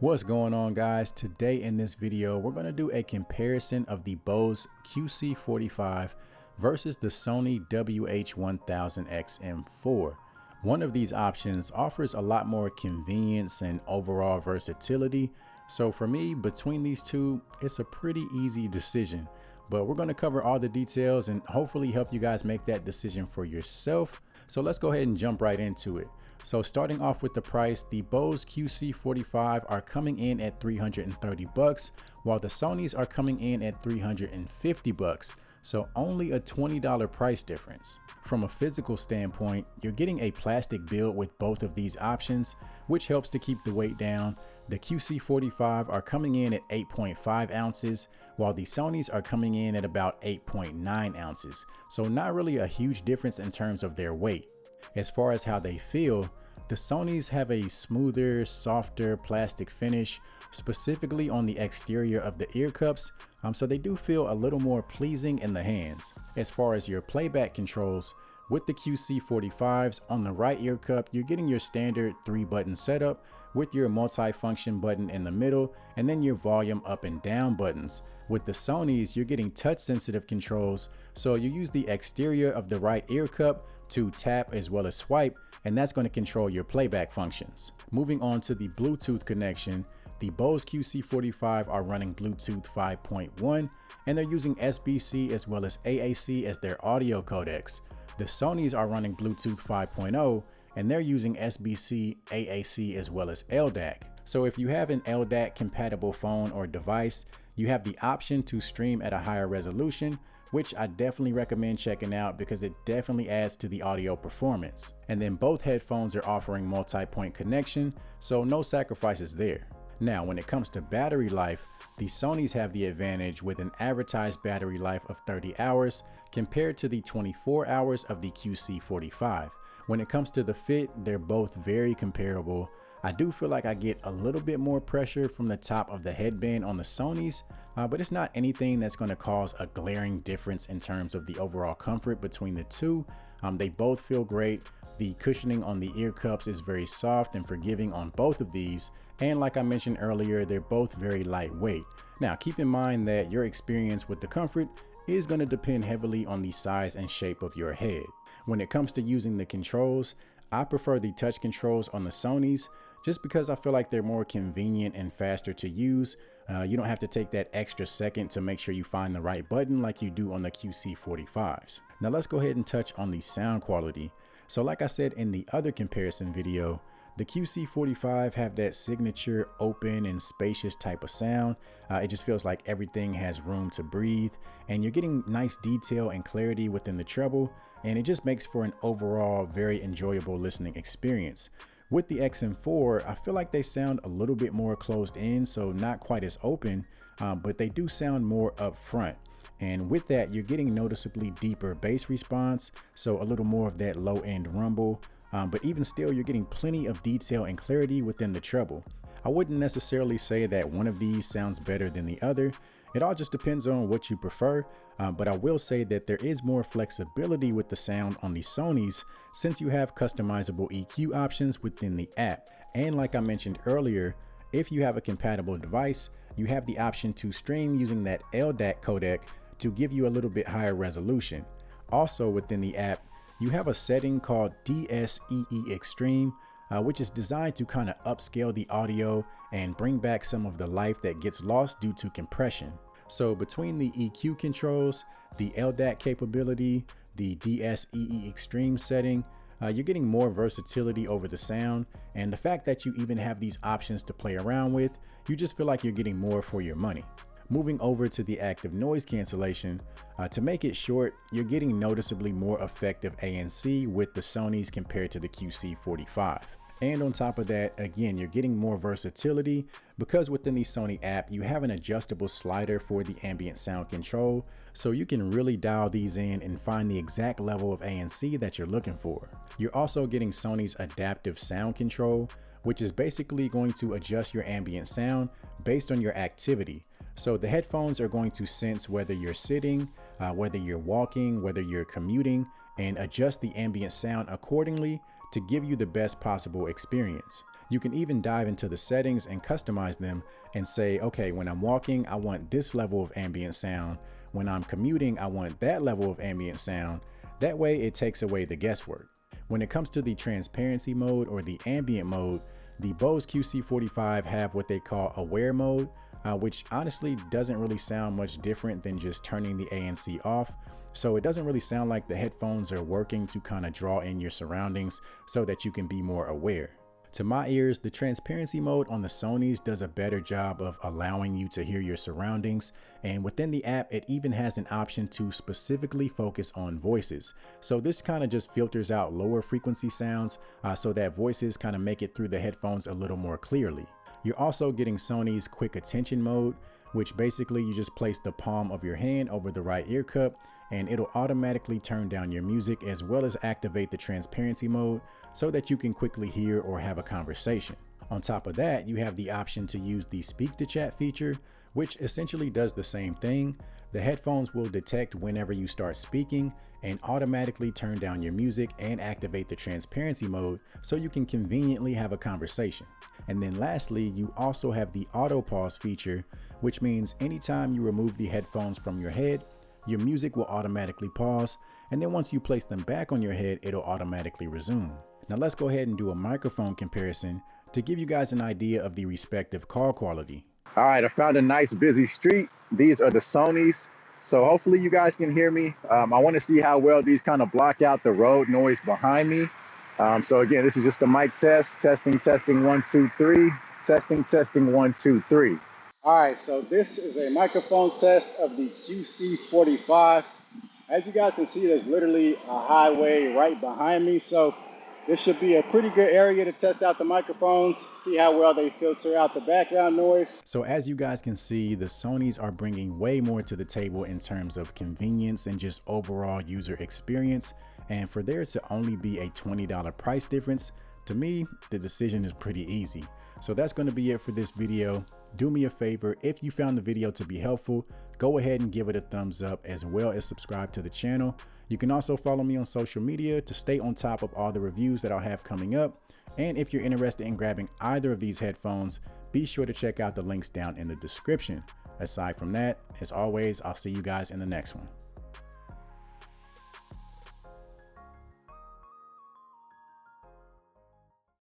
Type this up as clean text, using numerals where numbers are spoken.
What's going on, guys? Today in this video we're going to do a comparison of the Bose QC45 versus the Sony WH-1000XM4. One of these options offers a lot more convenience and overall versatility, so for me, between these two, it's a pretty easy decision. But we're going to cover all the details and hopefully help you guys make that decision for yourself. So let's go ahead and jump right into it. So starting off with the price, the Bose QC45 are coming in at $330, while the Sonys are coming in at $350. So only a $20 price difference. From a physical standpoint, you're getting a plastic build with both of these options, which helps to keep the weight down. The QC45 are coming in at 8.5 ounces, while the Sonys are coming in at about 8.9 ounces. So not really a huge difference in terms of their weight. As far as how they feel, the Sonys have a smoother, softer plastic finish, specifically on the exterior of the ear cups, so they do feel a little more pleasing in the hands. As far as your playback controls, with the QC45s, on the right ear cup, you're getting your standard 3-button setup with your multi-function button in the middle and then your volume up and down buttons. With the Sonys, you're getting touch sensitive controls, so you use the exterior of the right ear cup to tap as well as swipe, and that's going to control your playback functions. Moving on to the Bluetooth connection, the Bose QC45 are running Bluetooth 5.1 and they're using SBC as well as AAC as their audio codecs. The Sonys are running Bluetooth 5.0 and they're using SBC, AAC as well as LDAC. So if you have an LDAC compatible phone or device, you have the option to stream at a higher resolution, which I definitely recommend checking out because it definitely adds to the audio performance. And then both headphones are offering multi-point connection, so no sacrifices there. Now, when it comes to battery life, the Sonys have the advantage with an advertised battery life of 30 hours compared to the 24 hours of the QC45. When it comes to the fit, they're both very comparable. I do feel like I get a little bit more pressure from the top of the headband on the Sonys, but it's not anything that's going to cause a glaring difference in terms of the overall comfort between the two. They both feel great. The cushioning on the ear cups is very soft and forgiving on both of these. And like I mentioned earlier, they're both very lightweight. Now, keep in mind that your experience with the comfort is going to depend heavily on the size and shape of your head. When it comes to using the controls, I prefer the touch controls on the Sonys just because I feel like they're more convenient and faster to use. You don't have to take that extra second to make sure you find the right button like you do on the QC45s. Now let's go ahead and touch on the sound quality. So like I said in the other comparison video, the QC45 have that signature open and spacious type of sound. It just feels like everything has room to breathe and you're getting nice detail and clarity within the treble, and it just makes for an overall very enjoyable listening experience. With the XM4, I feel like they sound a little bit more closed in, so not quite as open, but they do sound more upfront. And with that, you're getting noticeably deeper bass response, so a little more of that low end rumble. But even still, you're getting plenty of detail and clarity within the treble. I wouldn't necessarily say that one of these sounds better than the other. It all just depends on what you prefer, but I will say that there is more flexibility with the sound on the Sonys since you have customizable EQ options within the app. And like I mentioned earlier, if you have a compatible device, you have the option to stream using that LDAC codec to give you a little bit higher resolution. Also within the app, you have a setting called DSEE Extreme, which is designed to kind of upscale the audio and bring back some of the life that gets lost due to compression. So between the EQ controls, the LDAC capability, the DSEE Extreme setting, you're getting more versatility over the sound, and the fact that you even have these options to play around with, you just feel like you're getting more for your money. Moving over to the active noise cancellation, to make it short, you're getting noticeably more effective ANC with the Sonys compared to the QC45. And on top of that, again, you're getting more versatility because within the Sony app, you have an adjustable slider for the ambient sound control, so you can really dial these in and find the exact level of ANC that you're looking for. You're also getting Sony's adaptive sound control, which is basically going to adjust your ambient sound based on your activity. So the headphones are going to sense whether you're sitting, whether you're walking, whether you're commuting, and adjust the ambient sound accordingly to give you the best possible experience. You can even dive into the settings and customize them and say, okay, when I'm walking, I want this level of ambient sound. When I'm commuting, I want that level of ambient sound. That way it takes away the guesswork. When it comes to the transparency mode or the ambient mode, the Bose QC45 have what they call aware mode, which honestly doesn't really sound much different than just turning the ANC off. So it doesn't really sound like the headphones are working to kind of draw in your surroundings so that you can be more aware. To my ears, the transparency mode on the Sonys does a better job of allowing you to hear your surroundings, and within the app it even has an option to specifically focus on voices. So this kind of just filters out lower frequency sounds so that voices kind of make it through the headphones a little more clearly. You're also getting Sony's quick attention mode, which basically you just place the palm of your hand over the right ear cup and it'll automatically turn down your music as well as activate the transparency mode so that you can quickly hear or have a conversation. On top of that, you have the option to use the speak to chat feature, which essentially does the same thing. The headphones will detect whenever you start speaking and automatically turn down your music and activate the transparency mode so you can conveniently have a conversation. And then lastly, you also have the auto pause feature, which means anytime you remove the headphones from your head, your music will automatically pause, and then once you place them back on your head, it'll automatically resume. Now let's go ahead and do a microphone comparison to give you guys an idea of the respective call quality. All right, I found a nice busy street. These are the Sonys, so hopefully you guys can hear me. I want to see how well these kind of block out the road noise behind me. So again, this is just a mic test. Testing 1 2 3. Testing 1 2 3. All right, so this is a microphone test of the QC45. As you guys can see, there's literally a highway right behind me, so this should be a pretty good area to test out the microphones, see how well they filter out the background noise. So as you guys can see, the Sonys are bringing way more to the table in terms of convenience and just overall user experience. And for there to only be a $20 price difference, to me, the decision is pretty easy. So that's going to be it for this video. Do me a favor, if you found the video to be helpful, go ahead and give it a thumbs up as well as subscribe to the channel. You can also follow me on social media to stay on top of all the reviews that I'll have coming up. And if you're interested in grabbing either of these headphones, be sure to check out the links down in the description. Aside from that, as always, I'll see you guys in the next one.